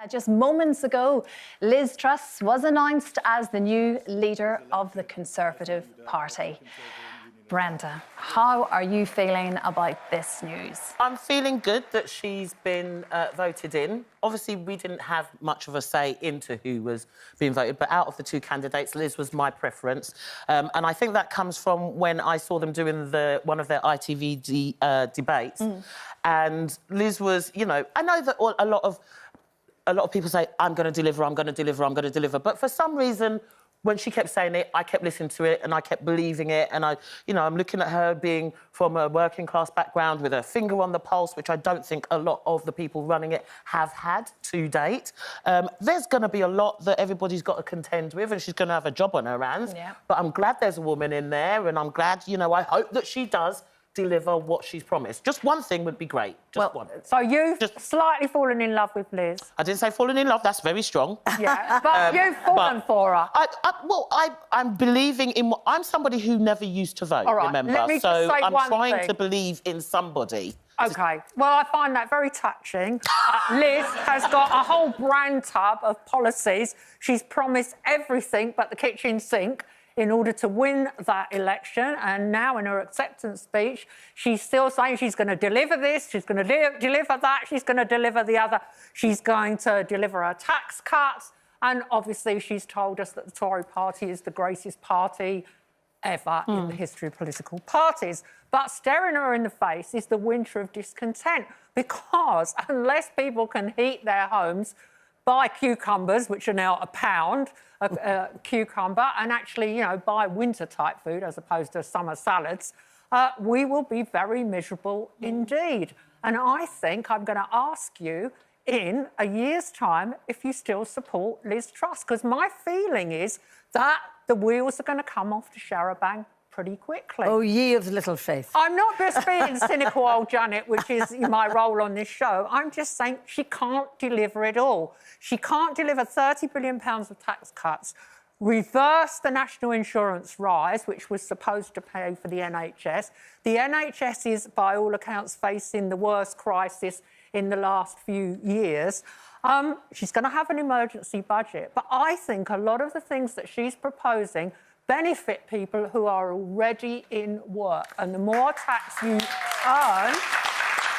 Just moments ago, Liz Truss was announced as the new leader of the Conservative Party. Brenda, how are you feeling about this news? I'm feeling good that she's been voted in. Obviously, we didn't have much of a say into who was being voted, but out of the two candidates, Liz was my preference. And I think that comes from when I saw them doing one of their ITV debates. And Liz was, you know, I know that a lot of people say, I'm going to deliver, I'm going to deliver, I'm going to deliver. But for some reason, when she kept saying it, I kept listening to it and I kept believing it. And I'm looking at her being from a working class background with her finger on the pulse, which I don't think a lot of the people running it have had to date. There's going to be a lot that everybody's got to contend with and she's going to have a job on her hands. Yeah. But I'm glad there's a woman in there and I'm glad, I hope that she does deliver what she's promised. Just one thing would be great. Just one. So you've slightly fallen in love with Liz. I didn't say fallen in love. That's very strong. Yeah, but you've fallen for her. I'm believing in... I'm somebody who never used to vote, remember? Let me so just say I'm one trying thing. to believe in somebody. OK. Well, I find that very touching. Liz has got a whole brand tub of policies. She's promised everything but the kitchen sink in order to win that election. And now in her acceptance speech, she's still saying she's going to deliver this, she's going to deliver that, she's going to deliver the other. She's going to deliver her tax cuts. And obviously she's told us that the Tory party is the greatest party ever in the history of political parties. But staring her in the face is the winter of discontent, because unless people can heat their homes, buy cucumbers, which are now £1 a cucumber, and actually, buy winter-type food as opposed to summer salads, we will be very miserable indeed. And I think I'm going to ask you in a year's time if you still support Liz Truss, because my feeling is that the wheels are going to come off the charabanc pretty quickly. Oh, ye of little faith. I'm not just being cynical old Janet, which is my role on this show. I'm just saying she can't deliver it all. She can't deliver £30 billion of tax cuts, reverse the national insurance rise, which was supposed to pay for the NHS. The NHS is, by all accounts, facing the worst crisis in the last few years. She's going to have an emergency budget. But I think a lot of the things that she's proposing benefit people who are already in work. And the more tax you earn,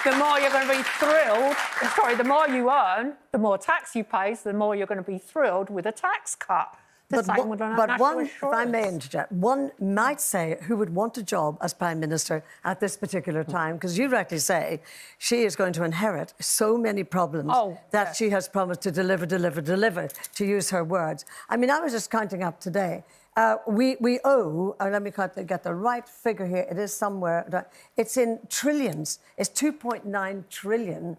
the more you're going to be thrilled. Sorry, the more you earn, the more tax you pay, so the more you're going to be thrilled with a tax cut. If I may interject, one might say who would want a job as Prime Minister at this particular time, because you rightly say she is going to inherit so many problems that she has promised to deliver, to use her words. I mean, I was just counting up today. We owe, let me get the right figure here, it is somewhere, it's in trillions, it's 2.9 trillion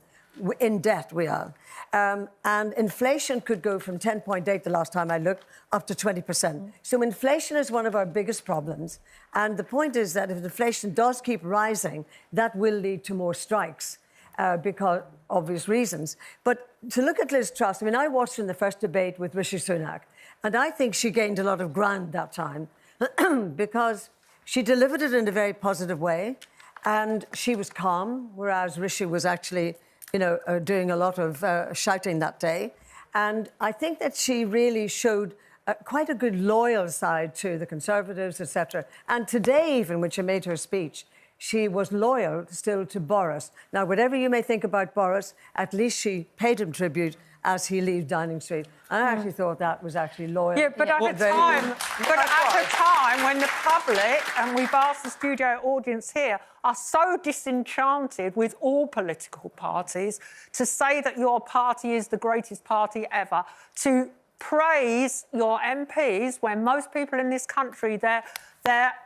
in debt we are. And inflation could go from 10.8 the last time I looked, up to 20%. So inflation is one of our biggest problems. And the point is that if inflation does keep rising, that will lead to more strikes because obvious reasons. But to look at Liz Truss, I mean, I watched her in the first debate with Rishi Sunak, and I think she gained a lot of ground that time because she delivered it in a very positive way and she was calm, whereas Rishi was actually, doing a lot of shouting that day. And I think that she really showed quite a good loyal side to the Conservatives, etc. And today, even when she made her speech, she was loyal still to Boris. Now, whatever you may think about Boris, at least she paid him tribute as he leaves Downing Street. And I actually thought that was actually loyal. Yeah, but at a time when the public, and we've asked the studio audience here, are so disenchanted with all political parties, to say that your party is the greatest party ever, to praise your MPs when most people in this country, their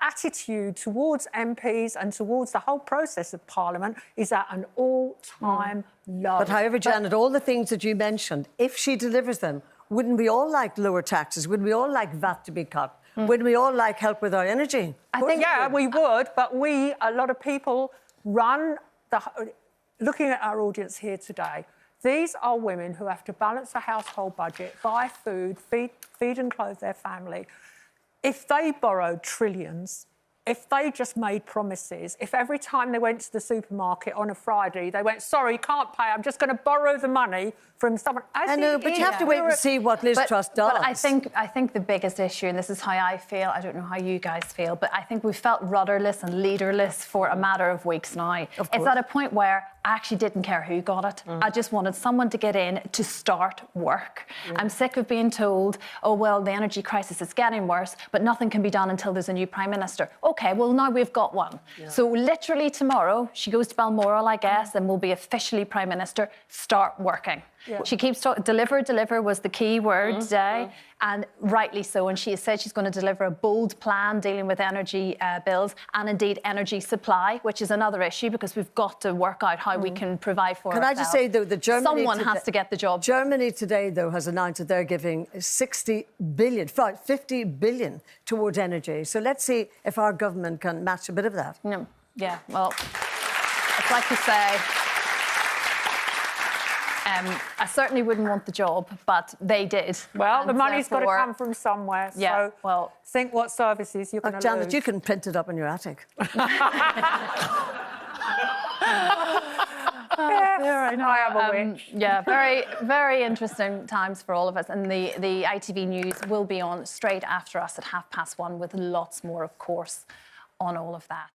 attitude towards MPs and towards the whole process of Parliament is at an all-time low. But however, Janet, all the things that you mentioned, if she delivers them, wouldn't we all like lower taxes? Wouldn't we all like VAT to be cut? Wouldn't we all like help with our energy? I think, yeah, we would, but a lot of people looking at our audience here today, these are women who have to balance a household budget, buy food, feed and clothe their family. If they borrowed trillions, if they just made promises, if every time they went to the supermarket on a Friday, they went, sorry, can't pay, I'm just going to borrow the money from someone. I know, but you have to wait and see what Liz Truss does. But I think the biggest issue, and this is how I feel, I don't know how you guys feel, but I think we've felt rudderless and leaderless for a matter of weeks now. It's at a point where I actually didn't care who got it. I just wanted someone to get in to start work. I'm sick of being told, oh, well, the energy crisis is getting worse, but nothing can be done until there's a new Prime Minister. OK, well, now we've got one. So literally tomorrow, she goes to Balmoral, I guess, and will be officially Prime Minister. Start working. She keeps talking, deliver was the key word today, and rightly so. And she has said she's going to deliver a bold plan dealing with energy bills and indeed energy supply, which is another issue because we've got to work out how we can provide for ourselves. Can I just say, though, that Germany... Someone has to get the job. Germany today, though, has announced that they're giving 50 billion towards energy. So let's see if our government can match a bit of that. Yeah, well, it's like you say... I certainly wouldn't want the job, but they did. Well, and the money's got to therefore... come from somewhere. Yeah, so well... think what services you're going to Janet, lose. you can print it up in your attic. I am a witch. Yeah, very, very interesting times for all of us. And the ITV News will be on straight after us at 1:30 with lots more, of course, on all of that.